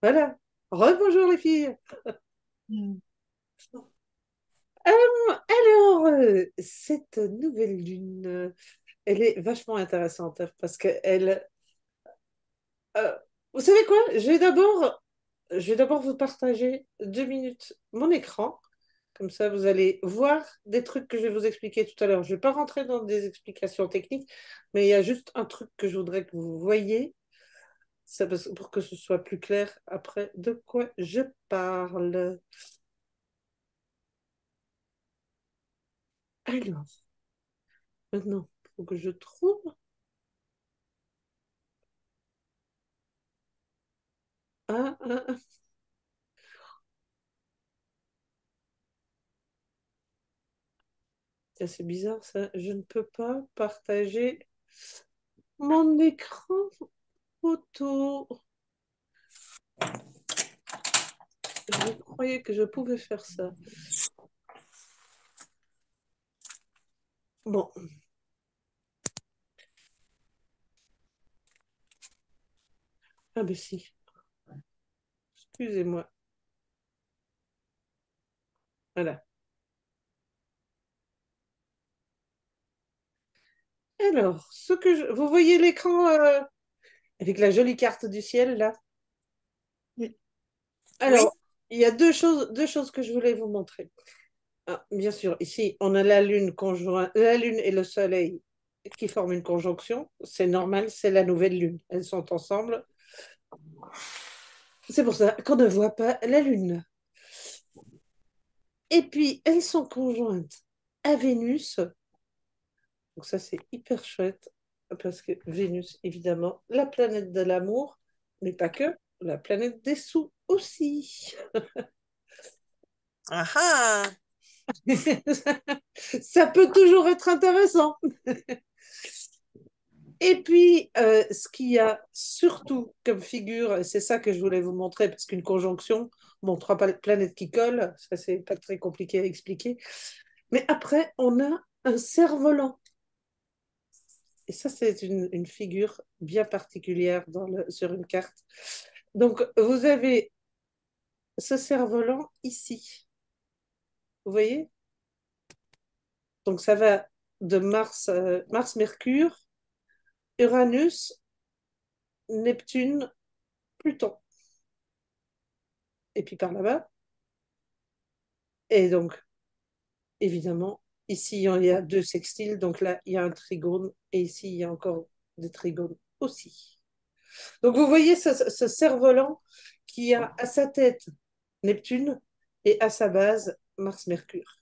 Voilà. Rebonjour les filles. Mm. Cette nouvelle lune, elle est vachement intéressante hein, parce que elle. euh, vous savez quoi? Je vais d'abord vous partager 2 minutes mon écran. Comme ça, vous allez voir des trucs que je vais vous expliquer tout à l'heure. Je ne vais pas rentrer dans des explications techniques, mais il y a juste un truc que je voudrais que vous voyez, pour que ce soit plus clair après de quoi je parle. Alors, maintenant, il faut que je trouve. Ah. Tiens, c'est bizarre ça. Je ne peux pas partager mon écran photo. Je croyais que je pouvais faire ça. Bon, ah ben si. Excusez-moi. Voilà. Alors, vous voyez l'écran avec la jolie carte du ciel là? Oui, Alors, il y a deux choses que je voulais vous montrer. Ah, bien sûr, ici, on a la lune et le soleil qui forment une conjonction. C'est normal, c'est la nouvelle lune. Elles sont ensemble. C'est pour ça qu'on ne voit pas la lune. Et puis, elles sont conjointes à Vénus. Donc ça, c'est hyper chouette parce que Vénus, évidemment, la planète de l'amour, mais pas que, la planète des sous aussi. ah ah, Ça peut toujours être intéressant. Et puis, ce qu'il y a surtout comme figure, et c'est ça que je voulais vous montrer, parce qu'une conjonction, bon, trois planètes qui collent, ça, c'est pas très compliqué à expliquer. Mais après, on a un cerf-volant. Et ça, c'est une figure bien particulière sur une carte. Donc, vous avez ce cerf-volant ici. Vous voyez? Donc, ça va de Mars-Mercure, Uranus, Neptune, Pluton. Et puis par là-bas. Et donc, évidemment, ici, il y a deux sextiles. Donc là, il y a un trigone. Et ici, il y a encore des trigones aussi. Donc, vous voyez ce cerf-volant qui a à sa tête Neptune et à sa base Mars-Mercure.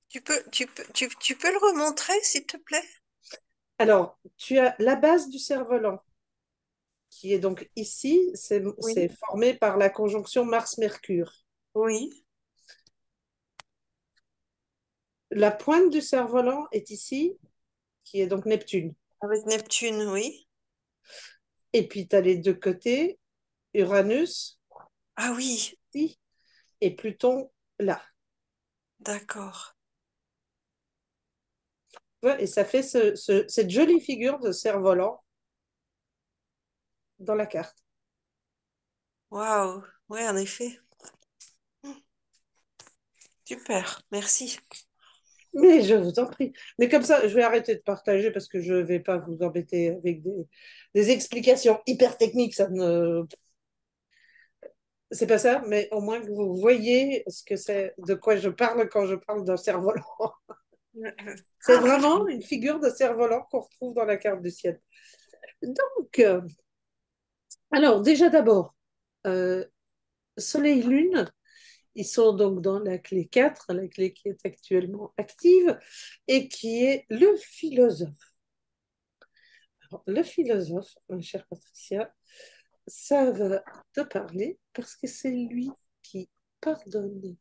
tu peux le remontrer, s'il te plaît? Alors, tu as la base du cerf-volant qui est donc ici, c'est Oui, formé par la conjonction Mars-Mercure. oui, La pointe du cerf-volant est ici, qui est donc Neptune. avec Neptune, oui. Et puis, tu as les deux côtés, Uranus Ah oui, ici et Pluton là. d'accord. Ouais, et ça fait cette jolie figure de cerf-volant dans la carte. Waouh, oui, en effet. Super, merci. Mais je vous en prie. Mais comme ça, je vais arrêter de partager parce que je ne vais pas vous embêter avec des explications hyper techniques. Ça ne, c'est pas ça, mais au moins que vous voyez ce que c'est, de quoi je parle quand je parle d'un cerf-volant. C'est Ah, vraiment une figure de cerf-volant qu'on retrouve dans la carte du ciel. Donc, alors déjà d'abord, euh, Soleil-Lune, ils sont donc dans la clé 4, la clé qui est actuellement active, et qui est le philosophe. Alors, le philosophe, ma chère Patricia, ça va te parler parce que c'est lui qui pardonne.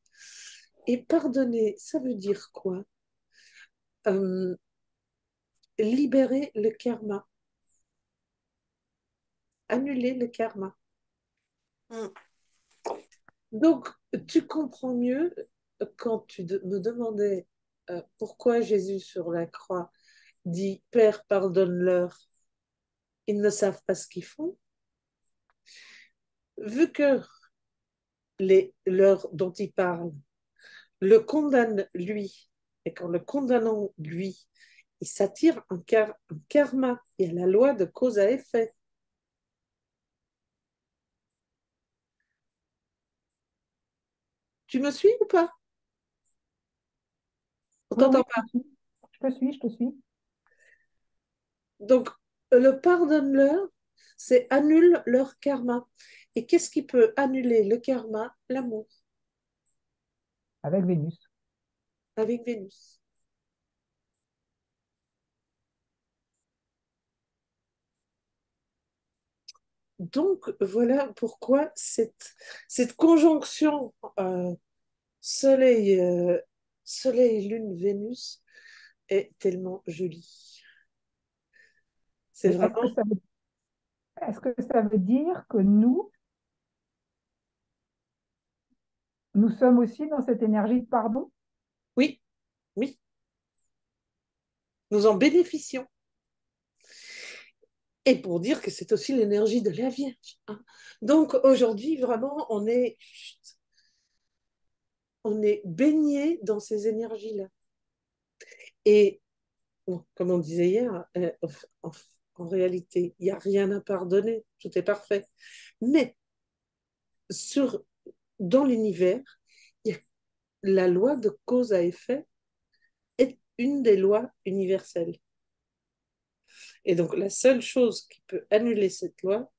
Et pardonner, ça veut dire quoi? Euh, Libérer le karma, annuler le karma. mm, Donc, tu comprends mieux quand me demandais pourquoi Jésus sur la croix dit Père, pardonne-leur, ils ne savent pas ce qu'ils font. vu que l'heure dont il parle le condamne lui, et qu'en le condamnant lui, il s'attire un karma. Il y a la loi de cause à effet. Tu me suis ou pas? On Oui, oui, t'entend je pas. te suis. Je te suis, je te suis. Donc, le pardonne-leur, c'est annule leur karma. Et qu'est-ce qui peut annuler le karma? L'amour Avec Vénus. avec Vénus. Donc, voilà pourquoi cette conjonction Soleil, Soleil, Lune, Vénus est tellement jolie. C'est Et vraiment, est-ce que ça veut dire que nous sommes aussi dans cette énergie de pardon? oui, oui, nous en bénéficions. Et pour dire que c'est aussi l'énergie de la Vierge, hein. Donc aujourd'hui, vraiment, on est baigné dans ces énergies-là. Et bon, comme on disait hier, en, en réalité, il n'y a rien à pardonner, tout est parfait. Mais sur, dans l'univers, il y a la loi de cause à effet est une des lois universelles. Et donc, la seule chose qui peut annuler cette loi,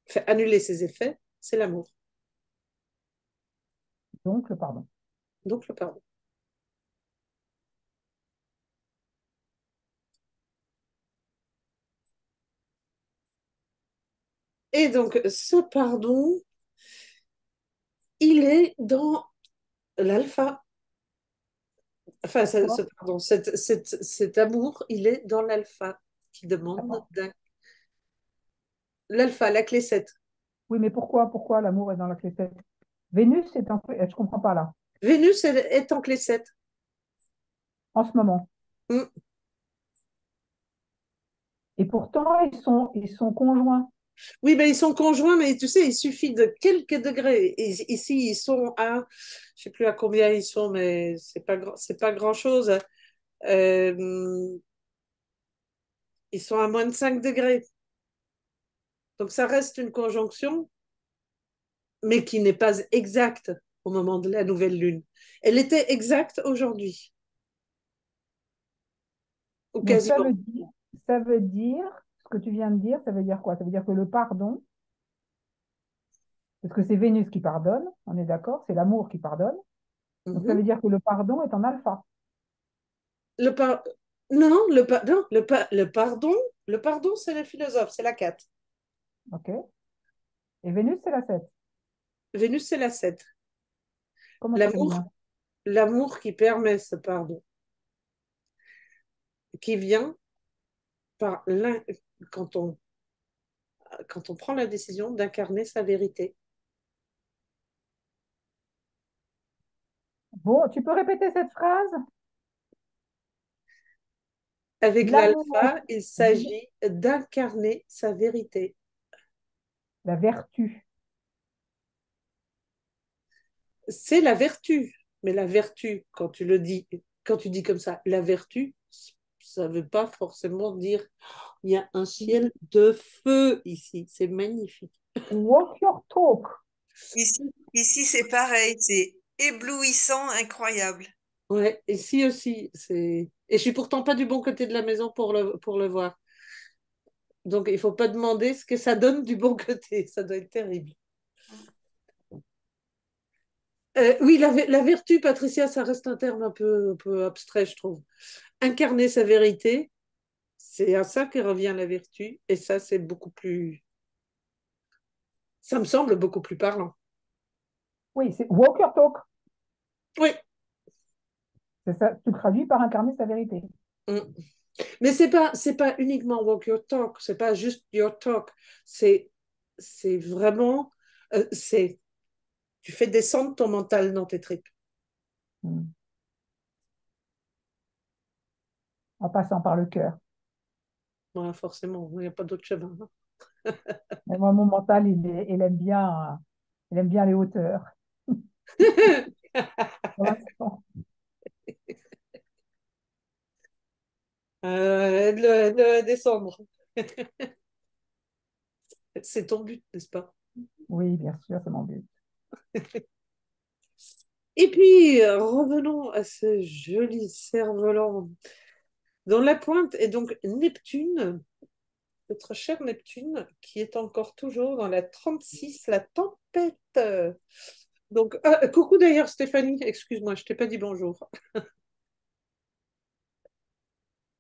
enfin, annuler ses effets, c'est l'amour. Donc le pardon. Donc, le pardon. Et donc, ce pardon, il est dans l'alpha. Enfin, Pourquoi? pardon, cet amour, il est dans l'alpha qui demande Attends. l'alpha, la clé 7. Oui, mais pourquoi l'amour est dans la clé 7? Vénus est en... Je comprends pas là. Vénus elle, est en clé 7. En ce moment. Mm. Et pourtant, ils sont conjoints. Oui, mais ils sont conjoints, mais tu sais, il suffit de quelques degrés. Ici, ils sont à, je sais plus à combien ils sont, mais c'est pas grand-chose. Euh, Ils sont à moins de 5 degrés. Donc ça reste une conjonction, mais qui n'est pas exacte au moment de la nouvelle lune. Elle était exacte aujourd'hui, ou Donc quasiment. ça veut dire, ce que tu viens de dire, ça veut dire quoi? Ça veut dire que le pardon, parce que c'est Vénus qui pardonne, on est d'accord, c'est l'amour qui pardonne. Donc ça Mhm. veut dire que le pardon est en alpha. Le par... Non, non, le pardon, c'est le philosophe, c'est la 4. OK? Et Vénus, c'est la 7. Vénus, c'est la 7. Comment ça fait le L'amour, lien? l'amour qui permet ce pardon, qui vient par quand on, quand on prend la décision d'incarner sa vérité. Bon, tu peux répéter cette phrase? Avec L'amour, l'alpha, il s'agit d'incarner sa vérité. la vertu. C'est la vertu. Mais la vertu, quand tu le dis, quand tu dis comme ça, la vertu, ça ne veut pas forcément dire il y a un ciel de feu ici. C'est magnifique. Walk your talk. Ici c'est pareil, c'est éblouissant, incroyable. Ouais, ici aussi, c'est. Et je suis pourtant pas du bon côté de la maison pour le voir. Donc, il faut pas demander ce que ça donne du bon côté. Ça doit être terrible. Oui, la vertu, Patricia, ça reste un terme un peu abstrait, je trouve. Incarner sa vérité, c'est à ça que revient la vertu. Et ça, c'est beaucoup plus. Ça me semble beaucoup plus parlant. Oui, c'est walk your talk. Oui. C'est ça, tu traduis par incarner sa vérité. Mm. Mais c'est pas uniquement walk your talk. C'est pas juste your talk. C'est vraiment. C'est Tu fais descendre ton mental dans tes tripes. Hmm. En passant par le cœur. Voilà, forcément, il n'y a pas d'autre chemin. Mais moi, mon mental, il aime bien les hauteurs. Pour l'instant. De descendre. C'est ton but, n'est-ce pas? Oui, bien sûr, c'est mon but. Et puis, revenons à ce joli cerf-volant dont la pointe est donc Neptune, notre cher Neptune, qui est encore toujours dans la 36, la tempête. Donc, coucou d'ailleurs Stéphanie, excuse-moi, je t'ai pas dit bonjour.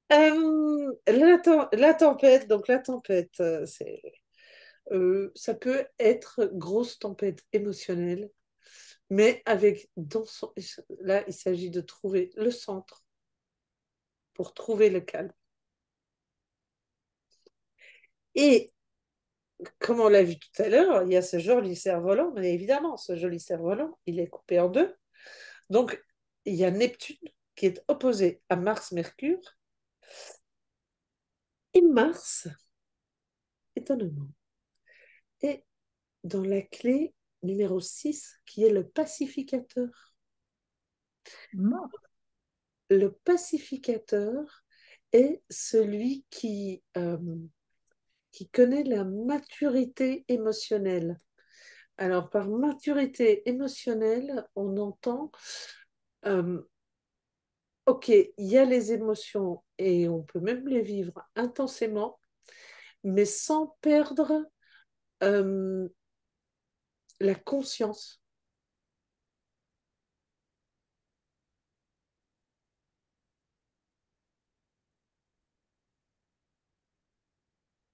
La tempête, donc la tempête, ça peut être grosse tempête émotionnelle, mais avec là, il s'agit de trouver le centre pour trouver le calme. Et comme on l'a vu tout à l'heure, il y a ce joli cerf-volant, mais évidemment, ce joli cerf-volant, il est coupé en deux. Donc, il y a Neptune qui est opposé à Mars-Mercure, et Mars, étonnamment, est dans la clé numéro 6, qui est le pacificateur. Non. Le pacificateur est celui qui connaît la maturité émotionnelle. Alors, par maturité émotionnelle, on entend, euh, ok, il y a les émotions et on peut même les vivre intensément, mais sans perdre euh, la conscience.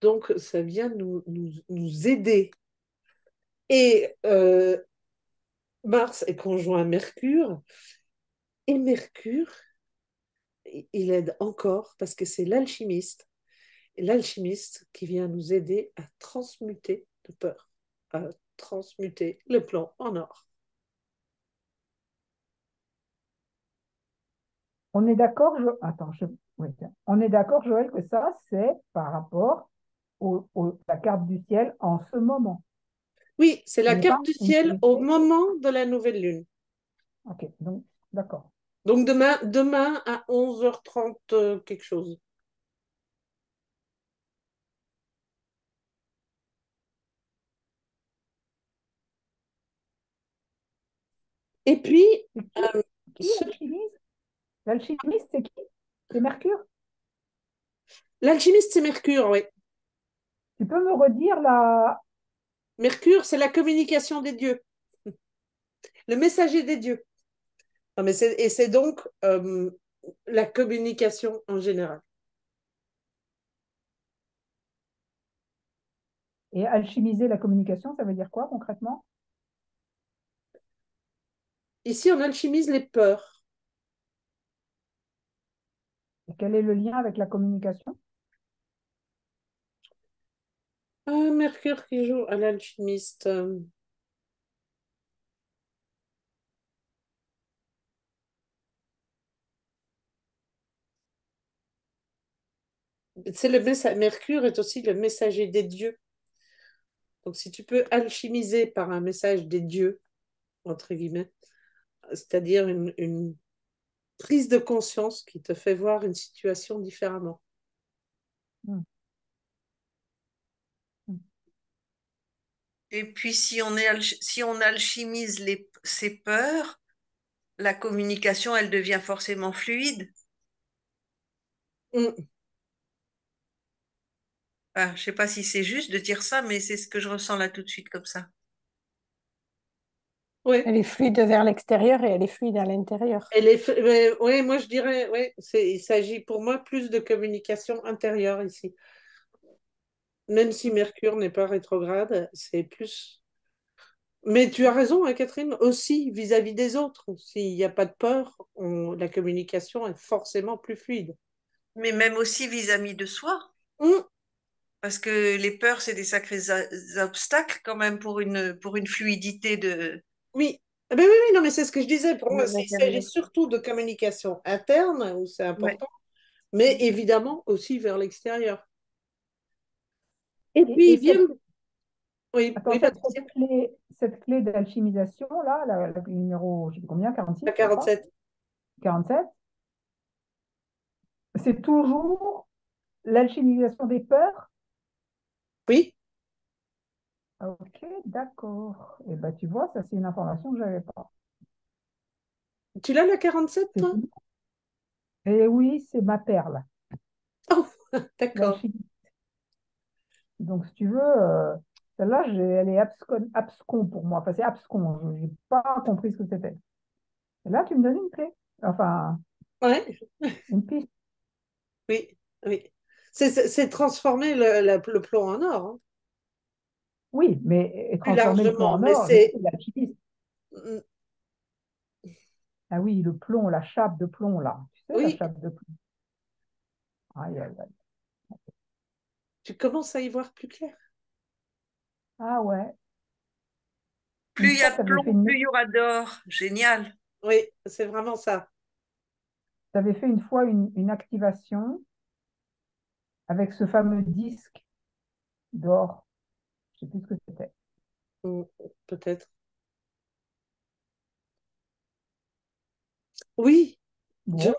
Donc, ça vient nous aider. Et Mars est conjoint à Mercure, et Mercure, il aide encore parce que c'est l'alchimiste. Et l'alchimiste qui vient nous aider à transmuter de peur, à transmuter le plomb en or. On est d'accord, attends, oui, tiens. On est d'accord, Joël, que ça, c'est par rapport la carte du ciel en ce moment. Oui, c'est Ce la n'est pas carte du une ciel au vérité. moment de la nouvelle lune. Ok, donc, d'accord. Donc demain à 11h30 quelque chose. Et puis, C'est euh, qui ce- l'alchimiste? L'alchimiste, c'est qui? C'est Mercure? l'alchimiste, c'est Mercure, oui. Tu peux me redire la... Mercure, c'est la communication des dieux, le messager des dieux. Non, mais et c'est donc la communication en général. Et alchimiser la communication, ça veut dire quoi concrètement? Ici, on alchimise les peurs. Et quel est le lien avec la communication? Mercure qui joue à l'alchimiste. C'est le Mercure est aussi le messager des dieux. Donc, si tu peux alchimiser par un message des dieux, entre guillemets, c'est-à-dire une prise de conscience qui te fait voir une situation différemment. Hmm, hmm. Et puis si on alchimise ces peurs, la communication, elle devient forcément fluide. Mm. Enfin, je sais pas si c'est juste de dire ça, mais c'est ce que je ressens là tout de suite comme ça. Ouais. Elle est fluide vers l'extérieur et elle est fluide à l'intérieur. Ouais, moi je dirais, ouais, il s'agit pour moi plus de communication intérieure ici. Même si Mercure n'est pas rétrograde, c'est plus. Mais tu as raison, hein, Catherine, aussi vis-à-vis des autres. S'il n'y a pas de peur, la communication est forcément plus fluide. Mais même aussi vis-à-vis de soi, Mm. parce que les peurs, c'est des sacrés obstacles quand même pour une fluidité de Oui. Ah ben oui, oui, non, mais c'est ce que je disais. Pour moi, il s'agit l'intérieur. surtout de communication interne, où c'est Ouais. important, mais évidemment aussi vers l'extérieur. Et puis, Et il vient... cette, Oui, attends, oui, Patricia, cette clé d'alchimisation, là, la numéro, je sais plus combien, 46, à je crois, 47. 47, c'est toujours l'alchimisation des peurs? Oui, Ok, d'accord. Et ben, tu vois, ça, c'est une information que je n'avais pas. tu l'as la 47, C'est toi? tout. Et oui, c'est ma perle, Oh, d'accord. l'alchimie. Donc, si tu veux, celle-là, elle est abscon pour moi. Enfin, c'est abscon. Je n'ai pas compris ce que c'était. Et là, tu me donnes une clé. Enfin, Ouais, une piste. oui, oui. C'est transformer le plomb en or, hein. Oui, mais Plus transformer le plomb largement, en mais or, je sais, c'est... l'alchimiste. Ah oui, le plomb, la chape de plomb, là. Tu sais, la Oui, chape de plomb. Aïe, aïe, aïe. tu commences à y voir plus clair. Ah ouais. Une Plus il y fois, a tu de avais plomb, fait plus il y aura d'or. Génial. Oui, c'est vraiment ça. t'avais fait une fois une activation avec ce fameux disque d'or. Je sais plus ce que c'était. Mm, peut-être. Oui, je Bon,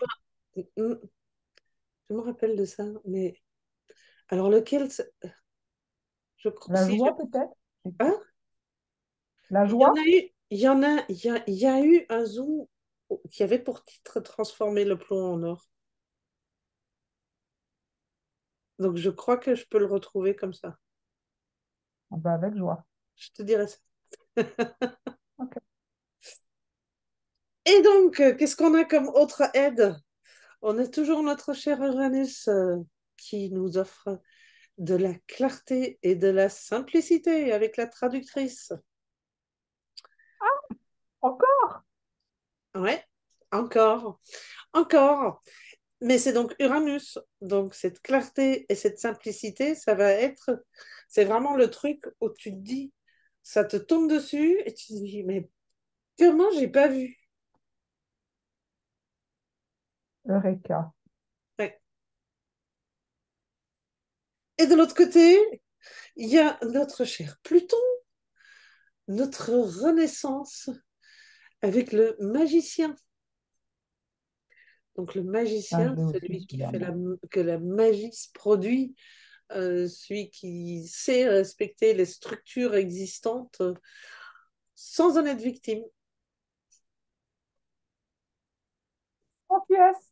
me, mm, je me rappelle de ça, mais alors lequel la si je, joie peut-être? hein? La Il y en a joie? eu, il y a eu un zoom qui avait pour titre transformer le plomb en or. Donc je crois que je peux le retrouver comme ça. Ah ben, avec joie. Je te dirai ça. Ok. Et donc, qu'est-ce qu'on a comme autre aide? On a toujours notre cher Uranus qui nous offre de la clarté et de la simplicité avec la traductrice. Encore? Ouais, encore, encore. Mais c'est donc Uranus. Donc cette clarté et cette simplicité, ça va être, c'est vraiment le truc où tu te dis, ça te tombe dessus et tu te dis, mais comment j'ai pas vu? Eureka. Ouais. Et de l'autre côté, il y a notre cher Pluton, notre renaissance avec le magicien. Donc le Ah, magicien, je l'ai aussi, celui qui fait évidemment. que la magie se produit, celui qui sait respecter les structures existantes sans en être victime. Oh, yes!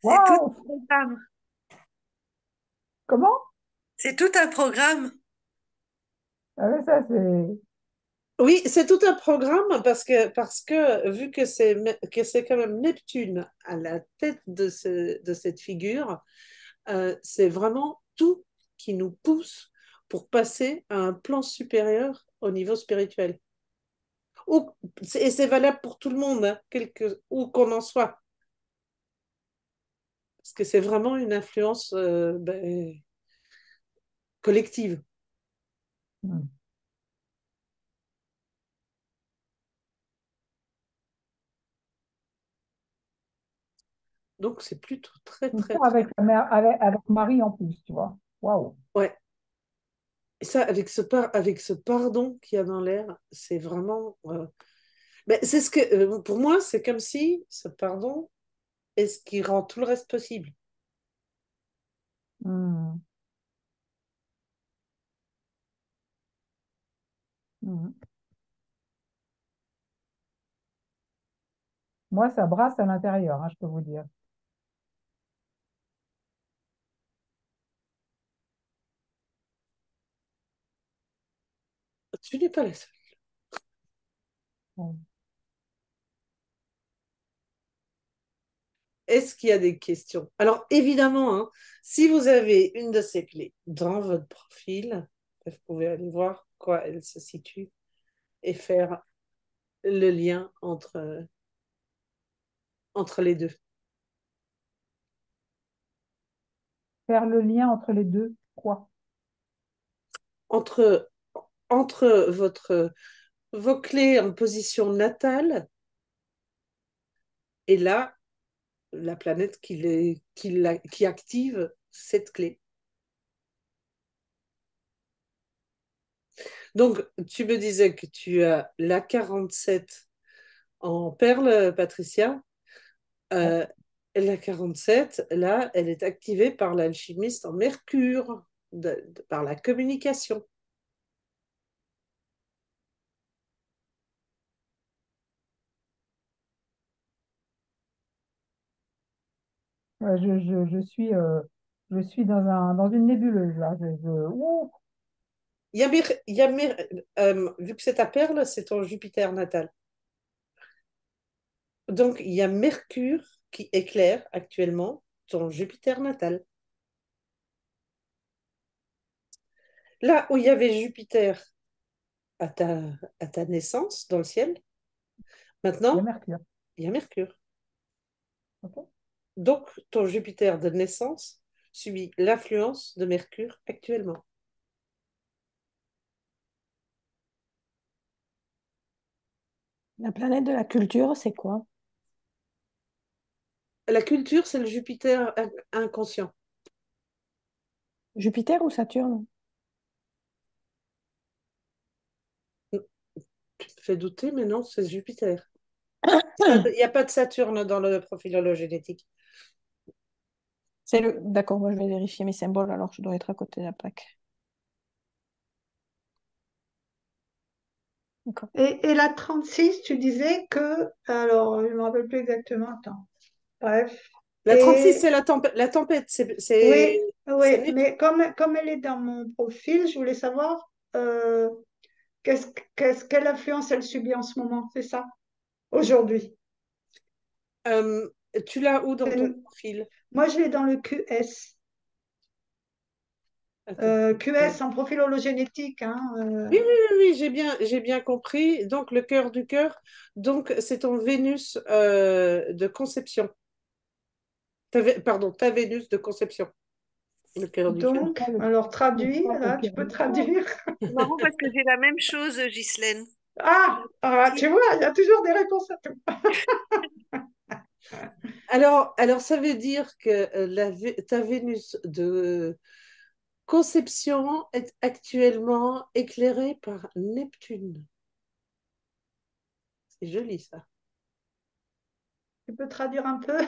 C'est tout Waouh! un programme. Comment? C'est tout un programme. Ah oui, ça, c'est... Oui, c'est tout un programme parce que vu que c'est quand même Neptune à la tête de cette figure, c'est vraiment tout qui nous pousse pour passer à un plan supérieur au niveau spirituel. Et c'est valable pour tout le monde, hein, où qu'on en soit. Parce que c'est vraiment une influence collective. Hmm. Donc c'est plutôt très, Tout très, ça très... avec, la mère, avec Marie en plus, tu vois. Waouh! Ouais. Et ça, avec ce pardon qu'il y a dans l'air, c'est vraiment... ben, c'est ce que, pour moi, c'est comme si ce pardon est ce qui rend tout le reste possible. Hmm. Hmm. Moi, ça brasse à l'intérieur, hein, je peux vous dire. Tu n'es pas la seule. Hmm. Est-ce qu'il y a des questions? Alors, évidemment, hein, si vous avez une de ces clés dans votre profil, vous pouvez aller voir quoi elle se situe et faire le lien entre les deux. Faire le lien entre les deux, quoi? Entre, entre vos clés en position natale et là, la planète qui active cette clé. Donc, tu me disais que tu as la 47 en perle, Patricia. Ouais. La 47, là, elle est activée par l'alchimiste en Mercure, par la communication. Ouais, je suis dans une nébuleuse là. Ouh, Vu que c'est ta perle, c'est ton Jupiter natal. Donc, il y a Mercure qui éclaire actuellement ton Jupiter natal. Là où il y avait Jupiter à à ta naissance dans le ciel, il y a maintenant, Mercure. il y a Mercure. Ok. Donc, ton Jupiter de naissance subit l'influence de Mercure actuellement. La planète de la culture, c'est quoi? La culture, c'est le Jupiter inconscient. Jupiter ou Saturne? Tu te fais douter, mais non, c'est Jupiter. Il n'y a pas de Saturne dans le profil hologénétique. C'est le... D'accord, moi je vais vérifier mes symboles, alors je dois être à côté de la plaque. D'accord. Et la 36, tu disais que, alors, je ne me rappelle plus exactement, attends, bref. La 36, c'est Et la tempête. oui, C'est oui, Neptune. mais comme elle est dans mon profil, je voulais savoir quelle influence elle subit en ce moment, c'est ça, aujourd'hui. Euh, tu l'as où dans ton C'est- profil? Moi, je l'ai dans le QS. Attends. QS en profil hologénétique, hein, Oui, j'ai bien compris. Donc, le cœur du cœur, donc c'est ton Vénus de conception. Pardon, ta Vénus de conception. Le cœur du cœur. donc, Pas le, alors traduis, pas le là, tu cœur peux du cœur. traduire. C'est marrant parce que j'ai la même chose, Ghislaine. Tu vois, il y a toujours des réponses à tout. Alors, ça veut dire que ta Vénus de conception est actuellement éclairée par Neptune. C'est joli, ça. Tu peux traduire un peu?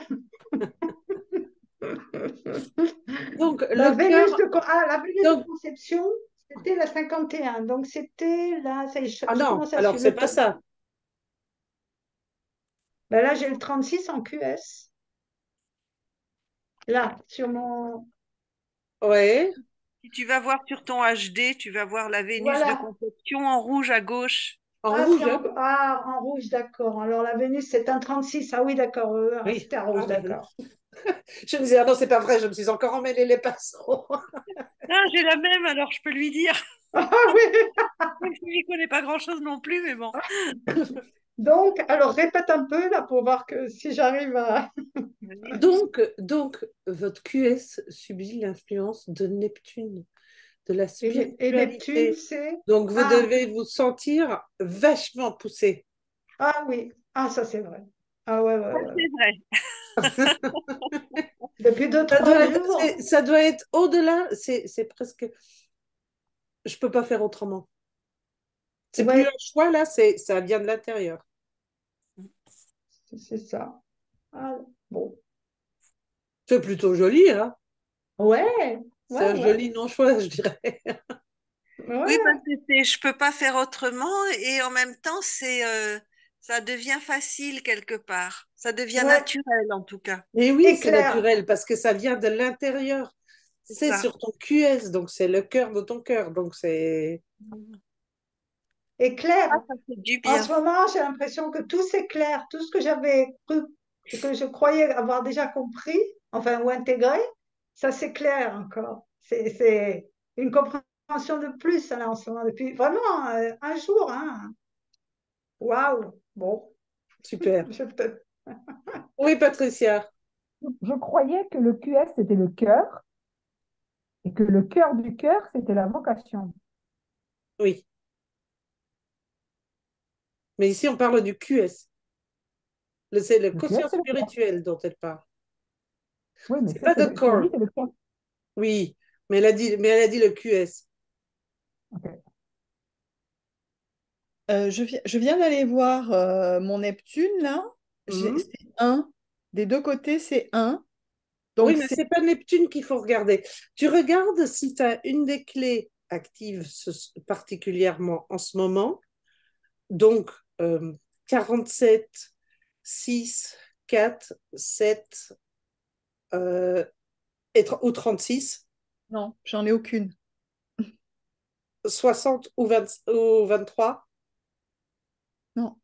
Donc, le cœur. La Vénus de Donc, conception, c'était la 51. Donc, c'était là, ça y est, ah je non, commence à alors suivre c'est le pas temps. ça. Ben là, j'ai le 36 en QS. Là, sur mon. Ouais, Si tu vas voir sur ton HD, tu vas voir la Vénus de Voilà. conception en rouge à gauche. en rouge, hein? En rouge, d'accord. Alors, la Vénus, c'est un 36. Ah oui, d'accord. Oui. C'était en rouge, Ah, d'accord. je me disais, ah non, c'est pas vrai, je me suis encore emmêlé les pinceaux. Ah, j'ai la même, alors je peux lui dire. Ah oui. Même si j'y connais pas grand-chose non plus, mais bon. Donc, alors, répète un peu là pour voir que si j'arrive à. Donc, votre QS subit l'influence de Neptune, de la Et Neptune, spiritualité. c'est. Donc, vous Ah, devez vous sentir vachement poussé. ah oui. Ah, ça, c'est vrai. Ah ouais, ouais, Ça, ouais. c'est vrai. Depuis deux, trois jours. Ça doit être au-delà, c'est presque, je peux pas faire autrement. C'est plus un Ouais, choix là, ça vient de l'intérieur. c'est ça. Ah, bon. C'est plutôt joli, hein? Ouais, C'est ouais, un ouais. joli non-choix, je dirais. Oui, parce Ouais, que je peux pas faire autrement et en même temps, ça devient facile quelque part. Ça devient ouais. naturel en tout cas. Et oui, Et c'est Claire. naturel parce que ça vient de l'intérieur. C'est C'est ça. sur ton QS, donc c'est le cœur de ton cœur. Donc c'est. Et Ah, Claire, ça fait du en bien. ce moment, j'ai l'impression que tout s'éclaire. Tout ce que j'avais cru, que je croyais avoir déjà compris, enfin, ou intégré, ça s'éclaire encore. C'est une compréhension de plus, là, en ce moment, depuis vraiment un jour. Hein. Waouh! Bon, Super. je peut Oui, Patricia. Je croyais que le QS, c'était le cœur et que le cœur du cœur, c'était la vocation. Oui. Mais ici, on parle du QS. C'est le Le QS, quotient c'est le cœur. spirituel dont elle parle. Oui, mais C'est ça, pas c'est the le, tu as core. dit, c'est le core. Oui, mais elle a dit le QS. Ok. Je viens d'aller voir mon Neptune, là. Mhm. C'est un. Des deux côtés, c'est un. Oui, Donc, mais c'est... c'est pas Neptune qu'il faut regarder. Tu regardes si tu as une des clés actives particulièrement en ce moment. Donc, 47, 6, 4, 7 ou 36, Non, j'en ai aucune. 60 ou 23. Non.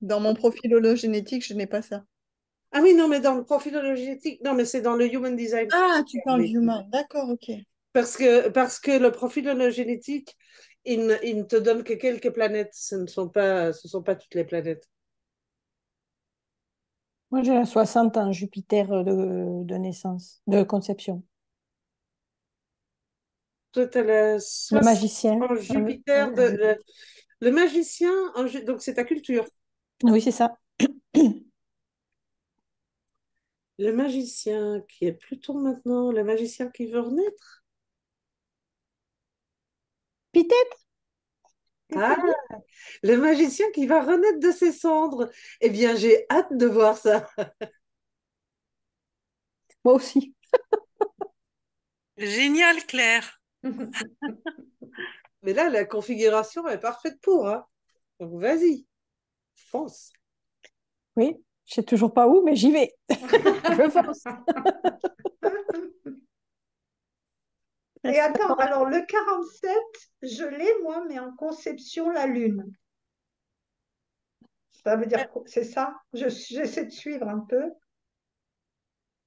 Dans mon profil hologénétique, je n'ai pas ça. Ah oui, non, mais dans le profil génétique, non, mais c'est dans le Human Design. Ah, tu parles d'humain. D'accord, ok. Parce que le profil génétique, il ne te donne que quelques planètes. Ce ne sont pas toutes les planètes. Moi, j'ai la 60 en Jupiter de naissance, de conception. Toi, tu as la Le 60 magicien. en Jupiter. Le magicien, donc c'est ta culture. Oui, c'est ça. Le magicien qui est Pluton maintenant, le magicien qui veut renaître. Peut-être. Qu'est-ce que Ah, tu dis? le magicien qui va renaître de ses cendres. Eh bien, j'ai hâte de voir ça. Moi aussi. Génial, Claire. Mais là, la configuration est parfaite pour, hein. Donc, vas-y, fonce. Oui, je sais toujours pas où, mais j'y vais. Je fonce. Et attends, alors le 47, je l'ai moi, mais en conception la Lune. Ça veut dire quoi? C'est ça? J'essaie de suivre un peu.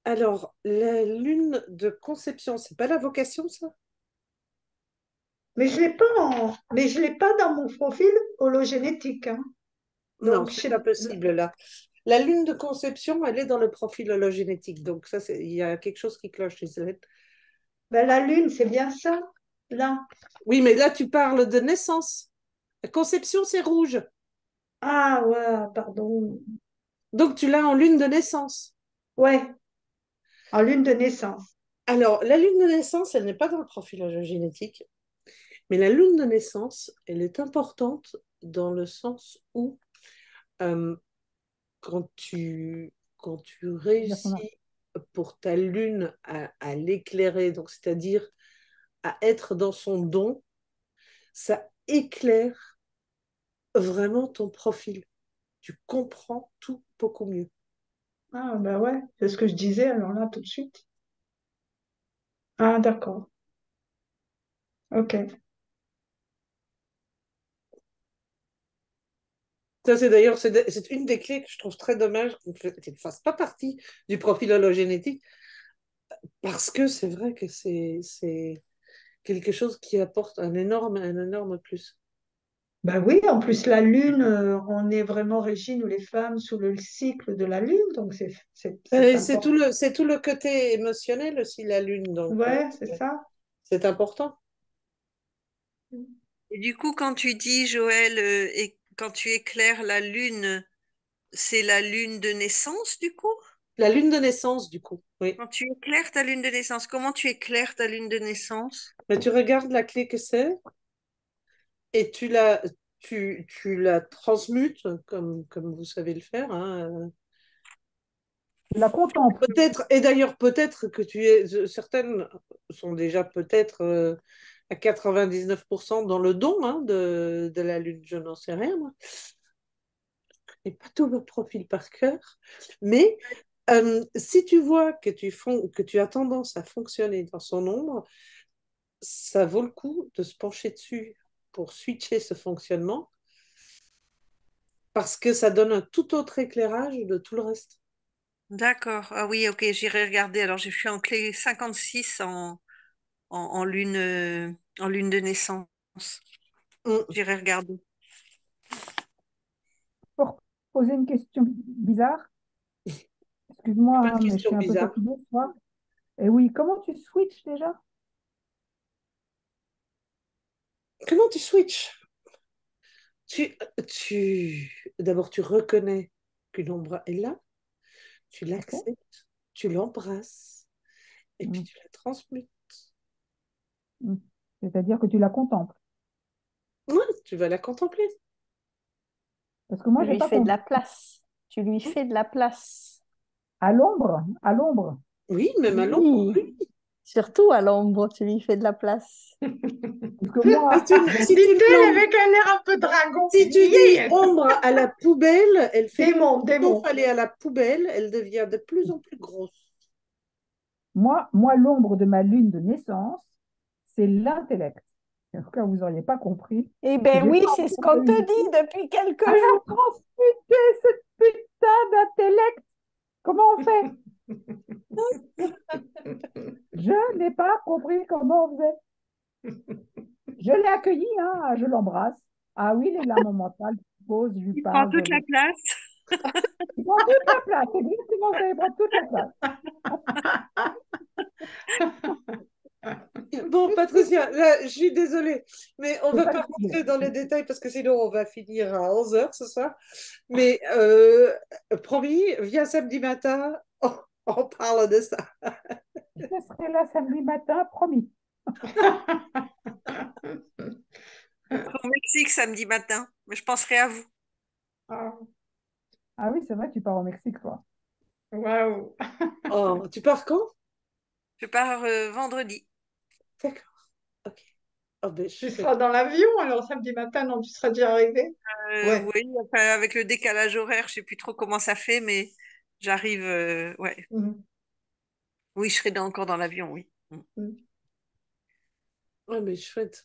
Alors, la lune de conception, c'est pas la vocation, ça? Mais je l'ai pas dans mon profil hologénétique, hein. Non, Donc, c'est pas possible, là. La lune de conception, elle est dans le profil hologénétique. Donc, ça, il y a quelque chose qui cloche, Elisabeth. ben, la Lune, c'est bien ça, là. Oui, mais là, tu parles de naissance. La conception, c'est rouge. Ah ouais, pardon. Donc, tu l'as en lune de naissance. Ouais, en Lune de naissance. Alors, la lune de naissance, elle n'est pas dans le profil génétique, mais la lune de naissance, elle est importante dans le sens où euh, quand tu dire son nom? réussis pour ta lune à l'éclairer, donc c'est-à-dire à être dans son don, ça éclaire vraiment ton profil. Tu comprends tout beaucoup mieux. Ah ben ouais, c'est ce que je disais alors là tout de suite. Ah d'accord, ok. Ça, c'est d'ailleurs c'est une des clés que je trouve très dommage qu'elle ne fasse pas partie du profil hologénétique, parce que c'est vrai que c'est quelque chose qui apporte un énorme plus. Ben oui, en plus la Lune, on est vraiment régi, nous les femmes, sous le cycle de la Lune, donc c'est C'est tout important. le côté émotionnel aussi, la lune, donc Ouais, c'est ça. c'est important. Et du coup, quand tu dis, Joël, et quand tu éclaires la lune, c'est la lune de naissance, du coup? La lune de naissance, du coup, oui. Quand tu éclaires ta lune de naissance, comment tu éclaires ta lune de naissance? Mais tu regardes la clé que c'est et tu la transmutes comme vous savez le faire, hein. Je la contemple. Peut-être, et d'ailleurs, peut-être que certaines sont déjà peut-être à 99% dans le don, hein, de la lune, je n'en sais rien, moi. Et pas tout le profil par cœur, mais si tu vois que tu as tendance à fonctionner dans son ombre, ça vaut le coup de se pencher dessus pour switcher ce fonctionnement, parce que ça donne un tout autre éclairage de tout le reste. D'accord. Ah oui, ok, j'irai regarder. Alors, je suis en clé 56 en lune de naissance. Hum, J'irai regarder. Pour poser une question bizarre, excuse-moi, Pas de hein, mais je questions suis un peu bizarres. fatiguée ce soir. Et oui, comment tu switches déjà? Comment tu switches? D'abord, tu reconnais qu'une ombre est là, tu Ok. l'acceptes, tu l'embrasses et puis Mm. tu la transmutes. Mm. C'est-à-dire que tu la contemples. Ouais, tu vas la contempler. Parce que moi, Tu j'ai lui pas fais de la compris. place. Tu lui fais de la place. À l'ombre, à l'ombre. Oui, même à l'ombre. Oui. Surtout à l'ombre, tu lui fais de la place. Parce que moi, Si tu Dit-elle l'ombres- avec un air un peu dragon. si tu dis Yeah. ombre à la poubelle, elle fait Démon, sauf démon. aller à la poubelle, elle devient de plus en plus grosse. moi, l'ombre de ma lune de naissance, c'est l'intellect. En tout cas, vous n'auriez pas compris Eh que bien j'ai oui, pas c'est ce encore qu'on te réussi dit depuis quelques à la jours. transmuter, cette putain d'intellect. Comment on fait? Je n'ai pas compris comment on faisait. Je l'ai accueilli, hein, je l'embrasse. Ah oui, il est là, mon mental. Je pose, je lui Il prend parle, toute la place. il prend toute la place. Exactement ça, il prend toute la place. Bon, Patricia, là, je suis désolée, mais on C'est va pas pas le sujet. rentrer dans les détails parce que sinon on va finir à 11 heures ce soir. Mais promis, viens samedi matin, on parle de ça. Je serai là samedi matin, promis. Je serai au Mexique samedi matin, mais je penserai à vous. Ah, Ah oui, c'est vrai, tu pars au Mexique, toi. waouh. Oh, tu pars quand? Je pars vendredi. D'accord, ok. Oh, ben, Tu chouette. seras dans l'avion alors samedi matin, non, tu seras déjà arrivé. Ouais. Oui, enfin, avec le décalage horaire, je sais plus trop comment ça fait, mais j'arrive. Ouais. Mhm. Oui, je serai encore dans l'avion, oui. Mhm. Ouais, mais chouette.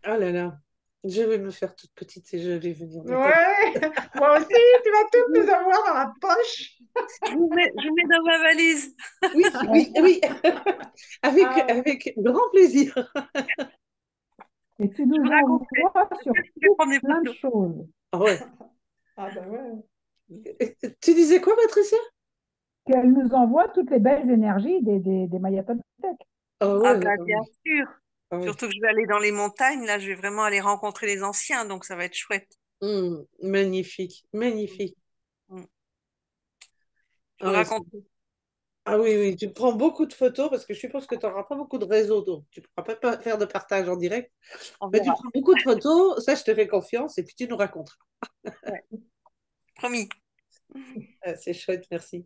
Ah là là, je vais me faire toute petite et je vais venir dans ta... Ouais, moi aussi, tu vas toutes nous avoir dans la poche. Je mets dans ma valise. Oui, oui, oui, avec, Ah, avec grand plaisir. Et tu Je nous vous raconterai. envoies Je vais surtout prendre des plein de photos. choses. Ah ouais. ah ben ouais. Tu disais quoi, Patricia? Qu'elle nous envoie toutes les belles énergies des Maya Toltec. Ah Ah ouais, bah ah bien oui. sûr. Ah oui. Surtout que je vais aller dans les montagnes. Là, je vais vraiment aller rencontrer les anciens, donc ça va être chouette. Magnifique, magnifique. Mm. Je Ah vous ouais, raconterai. ah oui, oui, tu prends beaucoup de photos parce que je suppose que tu n'auras pas beaucoup de réseau, donc tu ne pourras pas faire de partage en direct. On Mais tu verra. prends beaucoup de photos, ça je te fais confiance, et puis tu nous raconteras. Ouais. Promis. Ah, c'est chouette, merci.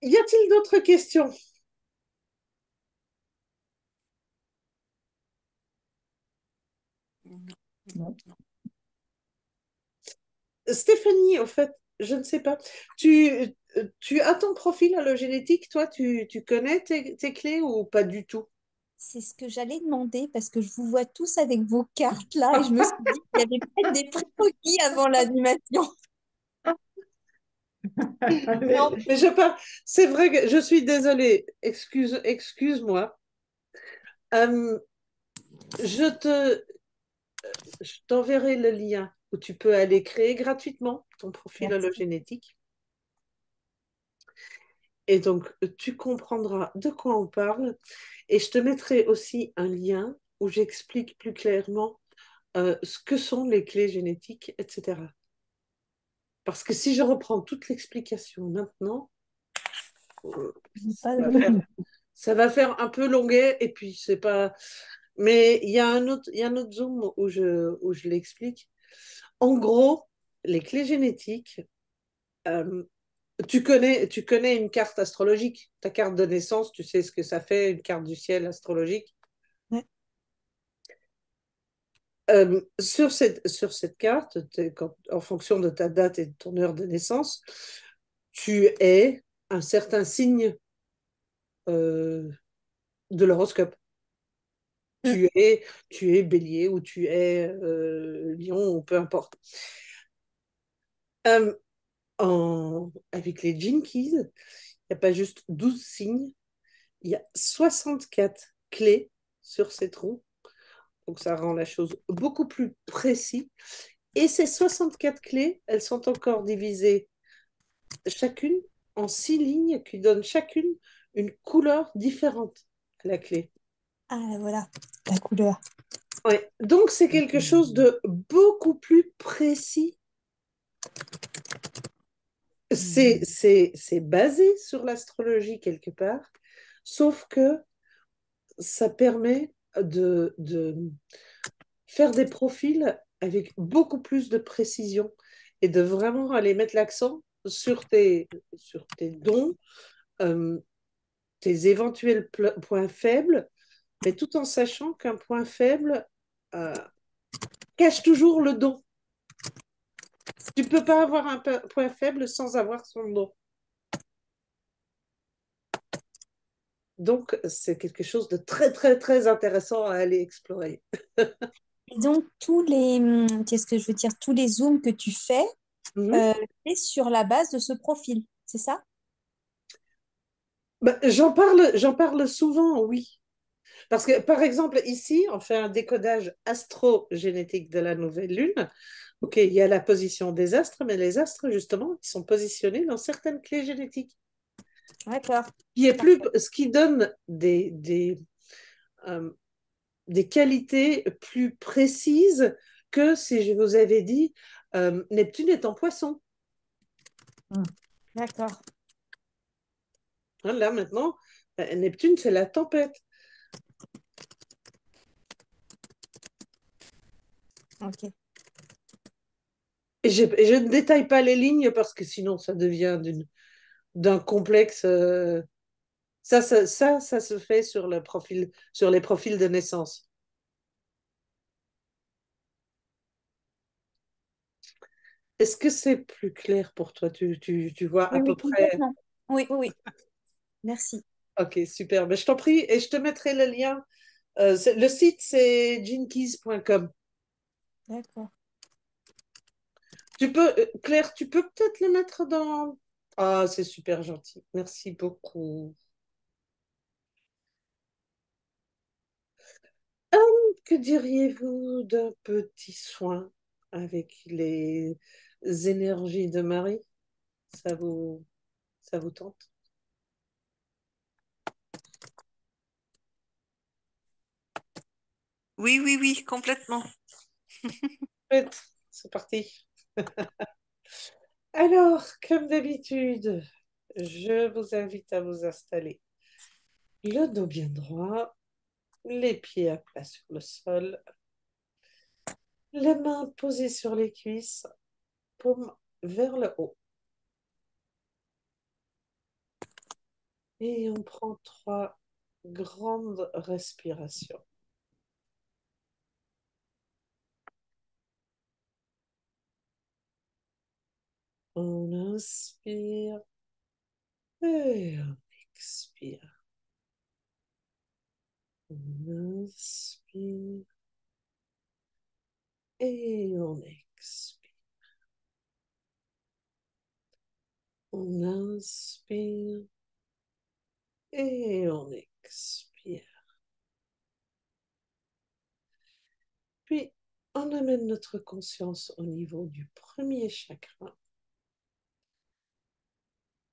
Y a-t-il d'autres questions? Non. Stéphanie, au fait, je ne sais pas. Tu as ton profil allogénétique, toi, tu connais tes clés ou pas du tout? C'est ce que j'allais demander parce que je vous vois tous avec vos cartes là et je me suis dit qu'il y avait peut-être des prérequis avant l'animation. Non, mais c'est vrai que je suis désolée. Excuse-moi. Euh, je te, je t'enverrai le lien où tu peux aller créer gratuitement ton profil Merci. allogénétique. Et donc, tu comprendras de quoi on parle. Et je te mettrai aussi un lien où j'explique plus clairement ce que sont les clés génétiques, etc. Parce que si je reprends toute l'explication maintenant, euh, Pas ça va de- faire, ça va faire un peu longuet et puis c'est pas. Mais il y a un autre Zoom où je l'explique. En gros, les clés génétiques, euh, tu connais une carte astrologique, ta carte de naissance, tu sais ce que ça fait, une carte du ciel astrologique. Ouais. Sur cette carte, en fonction de ta date et de ton heure de naissance, tu es un certain signe euh, de l'horoscope. Mm. Tu es bélier ou tu es lion ou peu importe. Euh, avec les Jinkies, il n'y a pas juste 12 signes, il y a 64 clés sur ces trous. Donc ça rend la chose beaucoup plus précis. Et ces 64 clés, elles sont encore divisées chacune en 6 lignes qui donnent chacune une couleur différente à la clé. Ah voilà, la couleur. Ouais. Donc c'est quelque chose de beaucoup plus précis. c'est basé sur l'astrologie quelque part, sauf que ça permet de faire des profils avec beaucoup plus de précision et de vraiment aller mettre l'accent sur tes dons, euh, tes éventuels points faibles, mais tout en sachant qu'un point faible euh, cache toujours le don. Tu ne peux pas avoir un point faible sans avoir son don. Donc, c'est quelque chose de très, très, très intéressant à aller explorer. Et donc, qu'est-ce que je veux dire, tous les zooms que tu fais, Mhm. c'est sur la base de ce profil, c'est ça? Bah, j'en parle souvent, oui. Parce que, par exemple, ici, on fait un décodage astrogénétique de la nouvelle lune. OK, il y a la position des astres, mais les astres, justement, ils sont positionnés dans certaines clés génétiques. D'accord. Ce qui donne euh, des qualités plus précises que si je vous avais dit Neptune est en poisson. D'accord. Hein, là, maintenant, Neptune, c'est la tempête. Ok. Et je ne détaille pas les lignes parce que sinon, ça devient d'un complexe. Ça se fait sur sur les profils de naissance. Est-ce que c'est plus clair pour toi? Tu vois à Oui, peu oui, près. complètement. Oui, oui, oui. Merci. Ok, super. Ben, je t'en prie et je te mettrai le lien. Le site, c'est jinkies.com. D'accord. Claire, tu peux peut-être le mettre dans. Ah, c'est super gentil. Merci beaucoup. Que diriez-vous d'un petit soin avec les énergies de Marie? Ça vous, ça vous tente? Oui, oui, oui, complètement. Faites, c'est parti. Alors, comme d'habitude, je vous invite à vous installer le dos bien droit, les pieds à plat sur le sol, les mains posées sur les cuisses, paumes vers le haut. Et on prend 3 grandes respirations. On inspire et on expire. On inspire et on expire. On inspire et on expire. Puis, on amène notre conscience au niveau du premier chakra.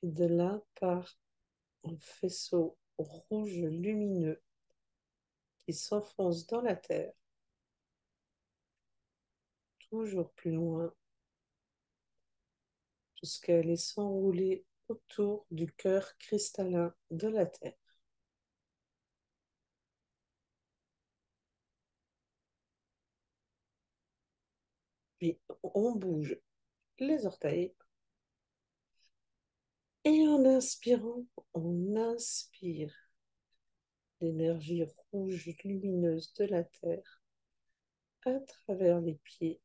Et de là part un faisceau rouge lumineux qui s'enfonce dans la terre, toujours plus loin, jusqu'à aller s'enrouler autour du cœur cristallin de la terre. Puis, on bouge les orteils. Et en inspirant, on inspire l'énergie rouge lumineuse de la terre à travers les pieds.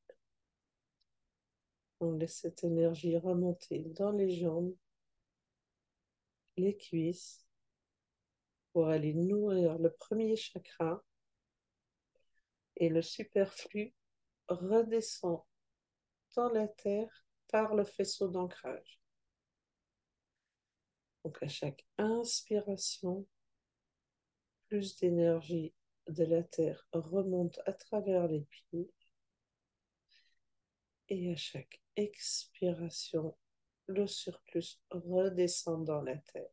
On laisse cette énergie remonter dans les jambes, les cuisses, pour aller nourrir le premier chakra. Et le superflu redescend dans la terre par le faisceau d'ancrage. Donc à chaque inspiration, plus d'énergie de la terre remonte à travers les pieds. Et à chaque expiration, le surplus redescend dans la terre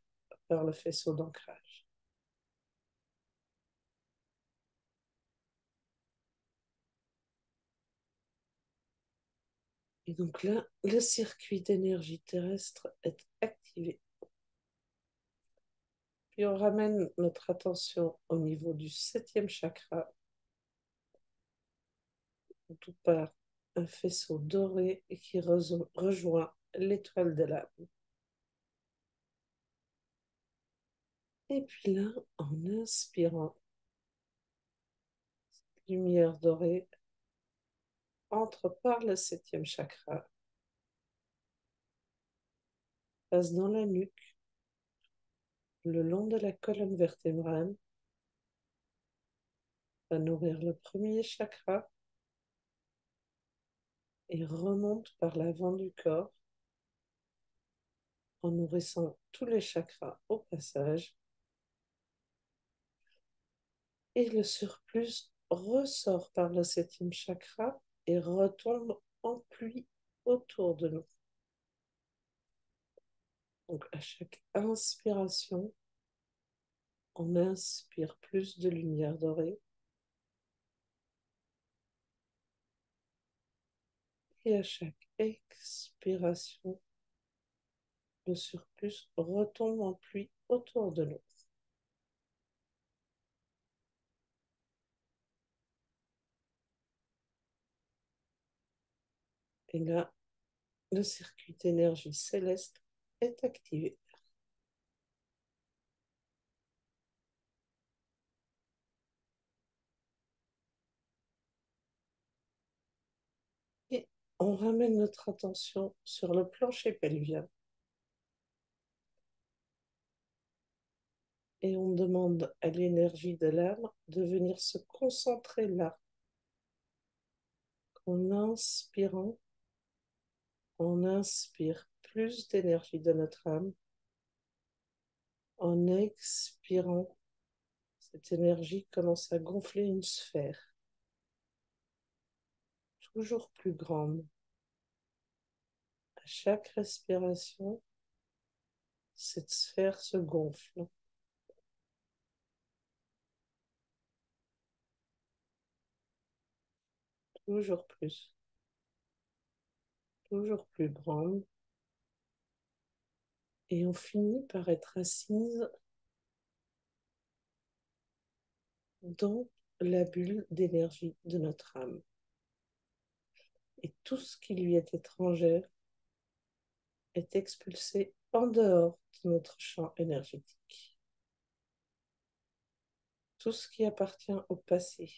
par le faisceau d'ancrage. Et donc là, le circuit d'énergie terrestre est activé. Puis on ramène notre attention au niveau du 7e chakra, tout part un faisceau doré qui rejoint l'étoile de l'âme. Et puis là, en inspirant, cette lumière dorée entre par le 7e chakra, passe dans la nuque, le long de la colonne vertébrale, va nourrir le premier chakra et remonte par l'avant du corps en nourrissant tous les chakras au passage. Et le surplus ressort par le 7e chakra et retombe en pluie autour de nous. Donc à chaque inspiration, on inspire plus de lumière dorée. Et à chaque expiration, le surplus retombe en pluie autour de nous. Et là, le circuit d'énergie céleste est activé. Et on ramène notre attention sur le plancher pelvien. Et on demande à l'énergie de l'âme de venir se concentrer là. En inspirant, on inspire plus d'énergie de notre âme. En expirant, cette énergie commence à gonfler une sphère, toujours plus grande. À chaque respiration, cette sphère se gonfle. Toujours plus grande. Et on finit par être assise dans la bulle d'énergie de notre âme. Et tout ce qui lui est étranger est expulsé en dehors de notre champ énergétique. Tout ce qui appartient au passé,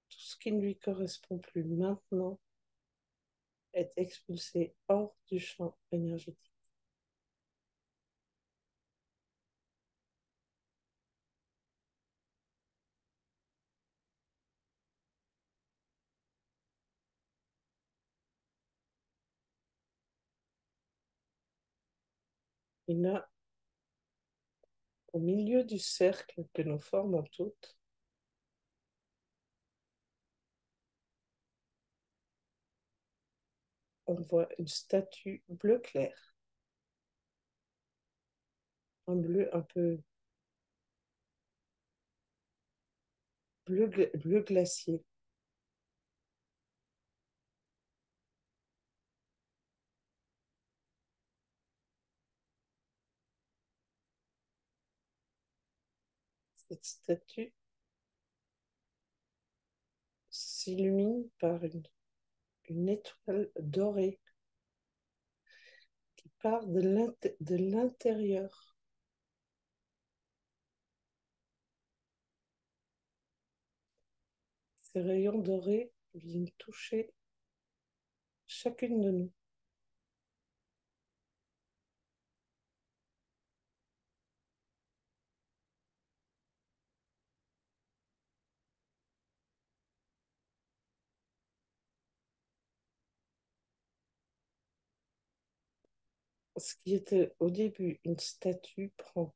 tout ce qui ne lui correspond plus maintenant est expulsé hors du champ énergétique. Et là, au milieu du cercle que nous formons toutes, on voit une statue bleu clair, un bleu un peu bleu glacier. Cette statue s'illumine par une étoile dorée qui part de l'intérieur. Ces rayons dorés viennent toucher chacune de nous. Ce qui était au début une statue prend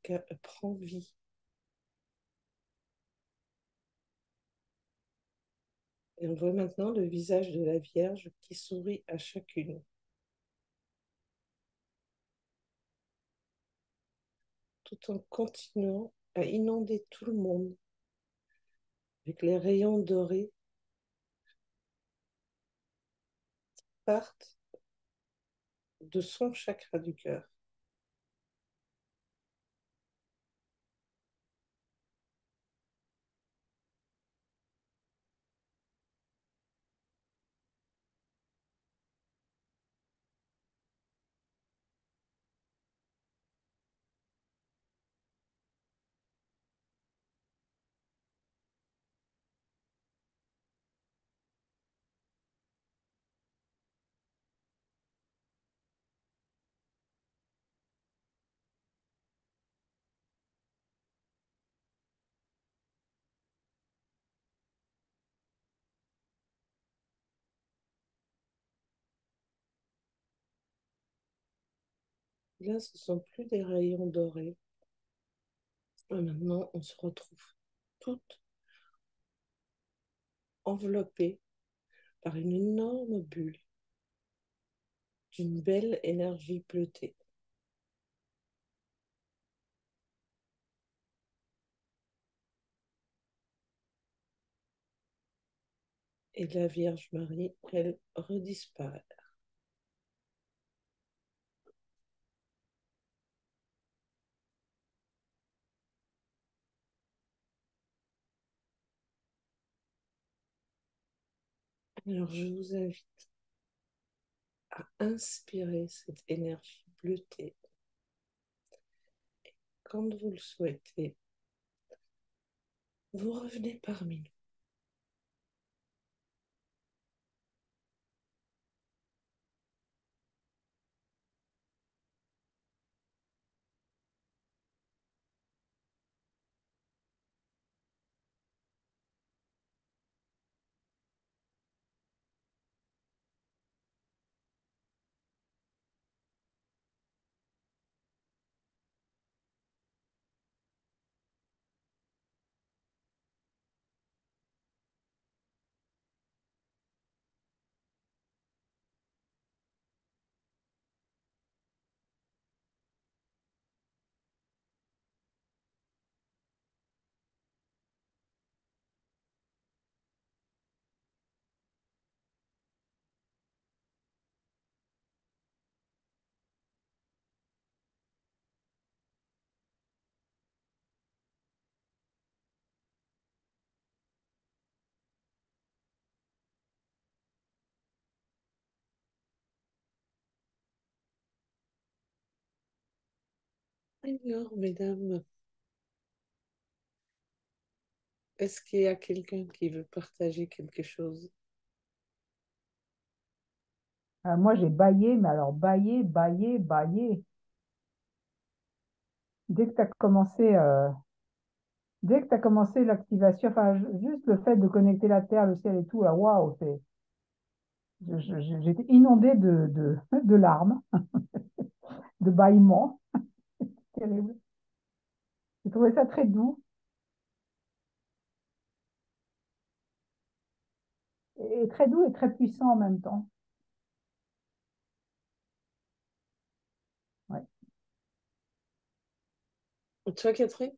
vie. Et on voit maintenant le visage de la Vierge qui sourit à chacune, tout en continuant à inonder tout le monde avec les rayons dorés partent de son chakra du cœur. Là, ce ne sont plus des rayons dorés. Et maintenant, on se retrouve toutes enveloppées par une énorme bulle d'une belle énergie bleutée. Et la Vierge Marie, elle redisparaît. Alors, je vous invite à inspirer cette énergie bleutée. Quand vous le souhaitez, vous revenez parmi nous. Alors, mesdames, est-ce qu'il y a quelqu'un qui veut partager quelque chose? Moi, j'ai bâillé, mais alors bâillé, bâillé, bâillé. Dès que tu as commencé, dès que tu commencé l'activation, enfin, juste le fait de connecter la terre, le ciel et tout, là, waouh, j'étais inondée de larmes, de bâillements. Terrible. J'ai trouvé ça très doux et très doux et très puissant en même temps. Ouais. Et toi, Catherine?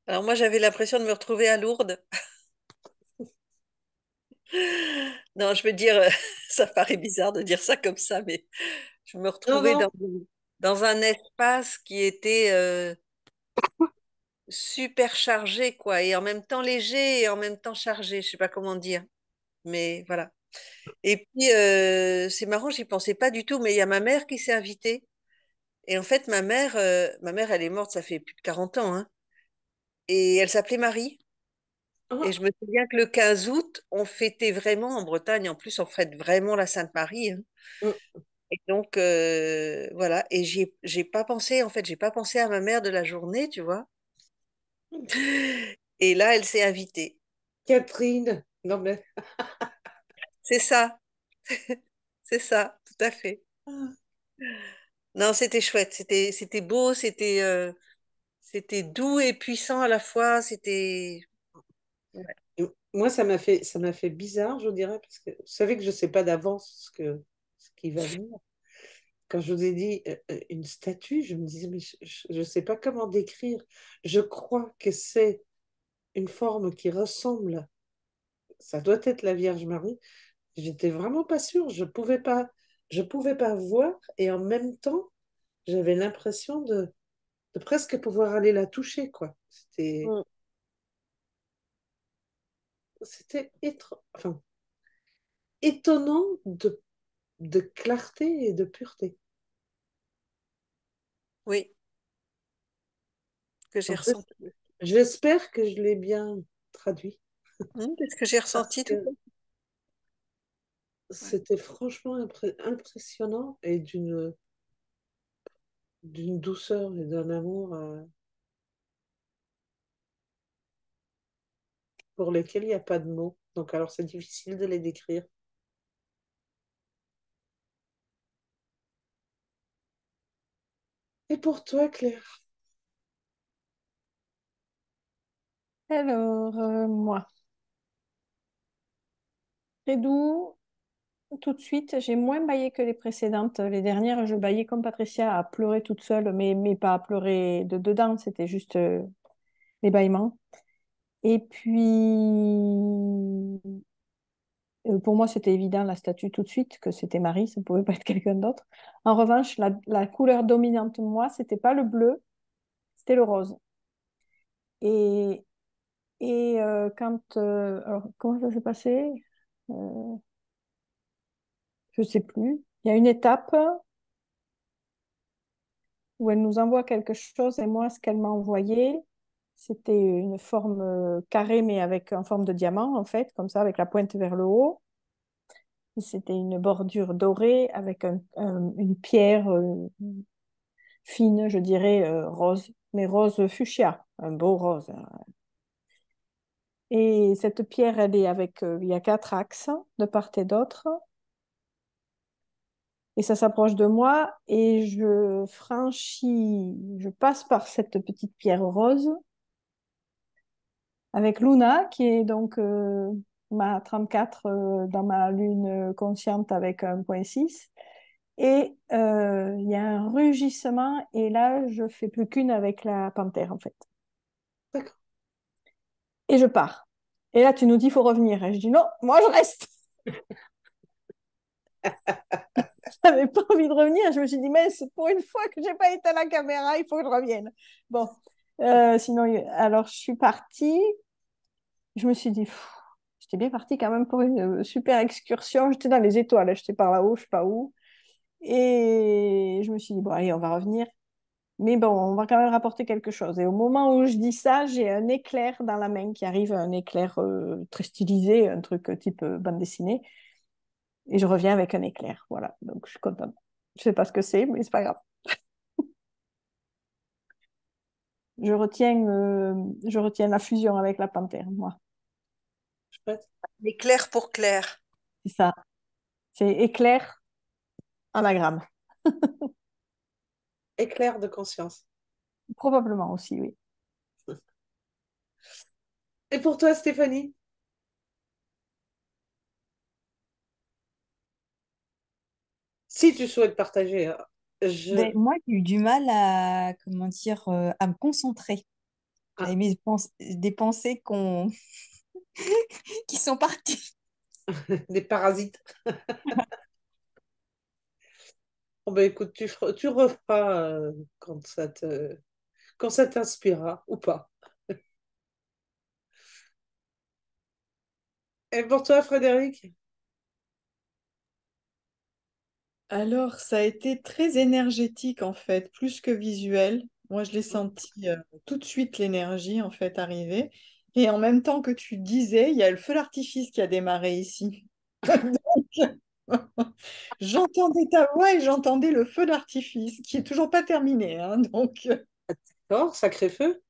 Alors moi, j'avais l'impression de me retrouver à Lourdes. Non, je veux dire, ça paraît bizarre de dire ça comme ça, mais je me Non, retrouvais non. dans un espace qui était super chargé, quoi, et en même temps léger et en même temps chargé. Je sais pas comment dire, mais voilà. Et puis, c'est marrant, j'y pensais pas du tout, mais il y a ma mère qui s'est invitée. Et en fait, ma mère, elle est morte, ça fait plus de 40 ans, hein, et elle s'appelait Marie. Et Ah, je me souviens que le 15 août, on fêtait vraiment en Bretagne, en plus, on fête vraiment la Sainte Marie, hein. mm. Et donc, voilà. Et j'ai pas pensé, en fait, j'ai pas pensé à ma mère de la journée, tu vois. Et là, elle s'est invitée. Catherine, non mais C'est ça, c'est ça, tout à fait. Non, c'était chouette, c'était beau, c'était doux et puissant à la fois. C'était. Ouais. moi ça m'a fait bizarre, je dirais, parce que vous savez que je ne sais pas d'avance ce qui va venir. Quand je vous ai dit une statue, je me disais mais je ne sais pas comment décrire. Je crois que c'est une forme qui ressemble. Ça doit être la Vierge Marie. J'étais vraiment pas sûre. Je pouvais pas voir et en même temps, j'avais l'impression de presque pouvoir aller la toucher, quoi. Mm. C'était enfin, étonnant de clarté et de pureté. Oui, que j'ai Donc, ressenti. j'espère que je l'ai bien traduit Qu'est-ce que j'ai parce ressenti tout que ouais. c'était franchement impressionnant et d'une douceur et d'un amour pour lesquels il n'y a pas de mots. Donc, alors, c'est difficile de les décrire. Et pour toi, Claire? Alors, moi, très doux, tout de suite. J'ai moins baillé que les précédentes. Les dernières, je baillais comme Patricia à pleurer toute seule, mais pas à pleurer de dedans, c'était juste les bâillements. Et puis, pour moi, c'était évident la statue tout de suite que c'était Marie, ça ne pouvait pas être quelqu'un d'autre. En revanche, la couleur dominante, moi, c'était pas le bleu, c'était le rose. Et, alors, comment ça s'est passé? Euh, je sais plus. Il y a une étape où elle nous envoie quelque chose et moi, ce qu'elle m'a envoyé, c'était une forme carrée, mais avec en forme de diamant, en fait, comme ça, avec la pointe vers le haut. C'était une bordure dorée avec une pierre fine, je dirais rose, mais rose fuchsia, un beau rose. Et cette pierre, elle est avec, il y a 4 axes de part et d'autre. Et ça s'approche de moi et je passe par cette petite pierre rose avec Luna, qui est donc ma 34 dans ma lune consciente avec 1,6. Et il y a un rugissement et là, je fais plus qu'une avec la panthère, en fait. D'accord. Et je pars. Et là, tu nous dis, il faut revenir. Et je dis, non, moi, je reste. Je n'avais pas envie de revenir. Je me suis dit, mais c'est pour une fois que j'ai pas éteint la caméra, il faut que je revienne. Bon, sinon, alors je suis partie. Je me suis dit, j'étais bien partie quand même pour une super excursion. J'étais dans les étoiles, j'étais par là-haut, je sais pas où. Et je me suis dit, bon, allez, on va revenir. Mais bon, on va quand même rapporter quelque chose. Et au moment où je dis ça, j'ai un éclair dans la main qui arrive, un éclair très stylisé, un truc type bande dessinée. Et je reviens avec un éclair. Voilà, donc je suis contente. Je sais pas ce que c'est, mais c'est pas grave. Je retiens la fusion avec la panthère, moi. Chouette. Mais clair pour clair. C'est ça. C'est éclair anagramme. Éclair de conscience. Probablement aussi, oui. Et pour toi, Stéphanie? Si tu souhaites partager, hein. Ben, Je... moi, j'ai eu du mal à, comment dire, à me concentrer. J'avais Ah, des pensées qui sont parties. des parasites. Bon, ben, écoute, tu referas quand ça t'inspirera ou pas. Et pour toi, Frédéric? Alors, ça a été très énergétique en fait, plus que visuel. Moi, je l'ai senti tout de suite l'énergie en fait arriver. Et en même temps que tu disais, il y a le feu d'artifice qui a démarré ici. Donc, j'entendais ta voix et j'entendais le feu d'artifice qui est toujours pas terminé, hein. Donc, D'accord, sacré feu.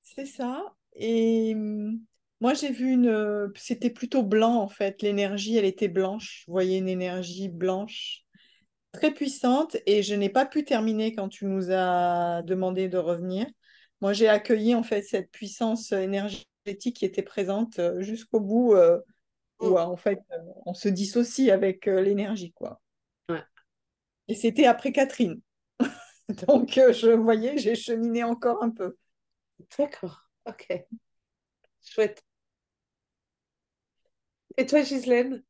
c'est ça. Et moi, j'ai vu c'était plutôt blanc en fait. L'énergie, elle était blanche. Je voyais une énergie blanche très puissante et je n'ai pas pu terminer quand tu nous as demandé de revenir. Moi, j'ai accueilli en fait cette puissance énergétique qui était présente jusqu'au bout où Mm. en fait on se dissocie avec l'énergie quoi. Ouais. Et c'était après Catherine. Donc je voyais, j'ai cheminé encore un peu. D'accord, ok, chouette. Et toi, Ghislaine?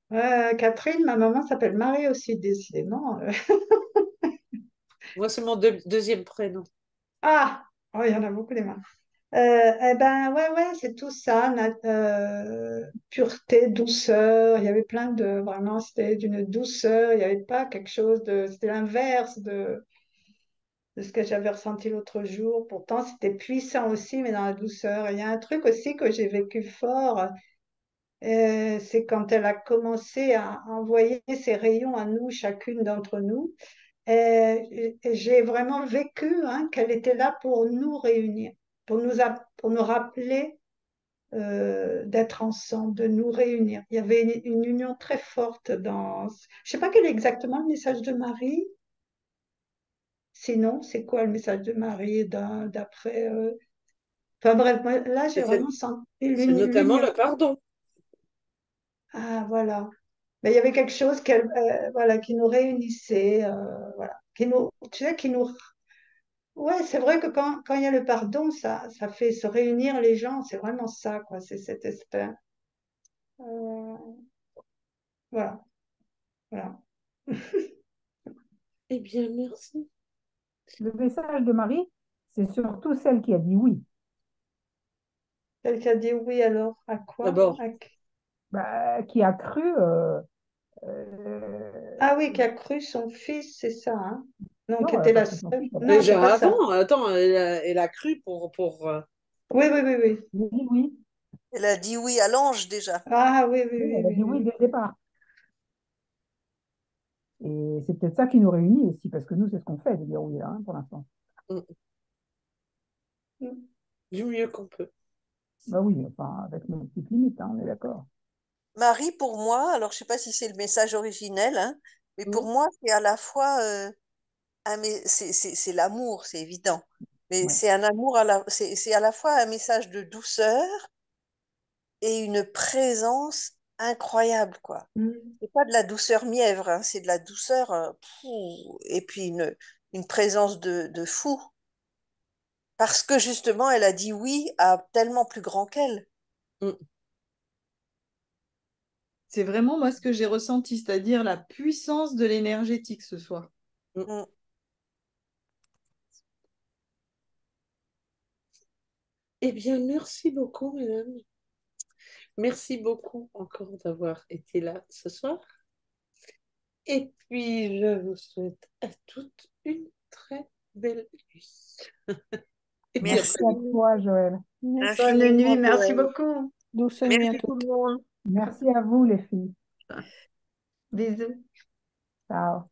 Catherine, ma maman s'appelle Marie aussi, décidément. Moi, c'est mon deuxième prénom. Ah, oh, il y en a beaucoup des mains. Eh ben, ouais, ouais, c'est tout ça, pureté, douceur. Il y avait plein de, vraiment, c'était d'une douceur. Il n'y avait pas quelque chose de, c'était l'inverse de ce que j'avais ressenti l'autre jour. Pourtant, c'était puissant aussi, mais dans la douceur. Il y a un truc aussi que j'ai vécu fort, c'est quand elle a commencé à envoyer ses rayons à nous, chacune d'entre nous. Et j'ai vraiment vécu, hein, qu'elle était là pour nous réunir, pour nous rappeler d'être ensemble, de nous réunir. Il y avait une union très forte dans... Je sais pas quel est exactement le message de Marie. Sinon, c'est quoi le message de Marie d'après... Enfin bref, moi, là, j'ai C'est vraiment senti c'est notamment l'union. le pardon. Ah, voilà. Mais il y avait quelque chose voilà, qui nous réunissait, voilà, tu sais, ouais, c'est vrai que quand il y a le pardon, ça fait se réunir les gens, c'est vraiment ça, quoi, c'est cette espèce, euh, voilà, voilà. Eh bien, merci. Le message de Marie, c'est surtout celle qui a dit oui. Quelqu'un dit oui, alors, à quoi? D'abord, Bah, qui a cru. Euh, Ah oui, qui a cru son fils, c'est ça, hein? Non, qui non, elle n'a était pas la cru son seule. fils, elle a Non, c'est pas déjà ça. avant, attends, elle a cru pour Oui, oui, oui, oui. dit oui. Elle a dit oui à l'ange déjà. Ah oui, oui, Oui, oui, elle a dit oui, oui oui. dès le départ. Et c'est peut-être ça qui nous réunit aussi, parce que nous, c'est ce qu'on fait de dire oui, hein, pour l'instant. Mm. du mieux qu'on peut. Bah oui, enfin, avec nos petites limites, hein, on est d'accord. Marie, pour moi, alors je sais pas si c'est le message originel, hein, mais pour Mm. moi, c'est à la fois, c'est l'amour, c'est évident, mais Ouais. c'est un amour c'est à la fois un message de douceur et une présence incroyable, quoi. Mm. C'est pas de la douceur mièvre, hein, c'est de la douceur, et puis une présence de fou, parce que justement, elle a dit oui à tellement plus grand qu'elle. Mm. C'est vraiment moi ce que j'ai ressenti, c'est-à-dire la puissance de l'énergétique ce soir. Mm. Mm. Eh bien, merci beaucoup, mesdames. Merci beaucoup encore d'avoir été là ce soir. Et puis, je vous souhaite à toutes une très belle nuit. Et puis Merci après, à Merci toi, Joël. Merci. Bonne nuit, infiniment, merci Joël. beaucoup. Douce nuit à Merci tout toutes. le monde. Merci à vous, les filles. Bisous. Ciao.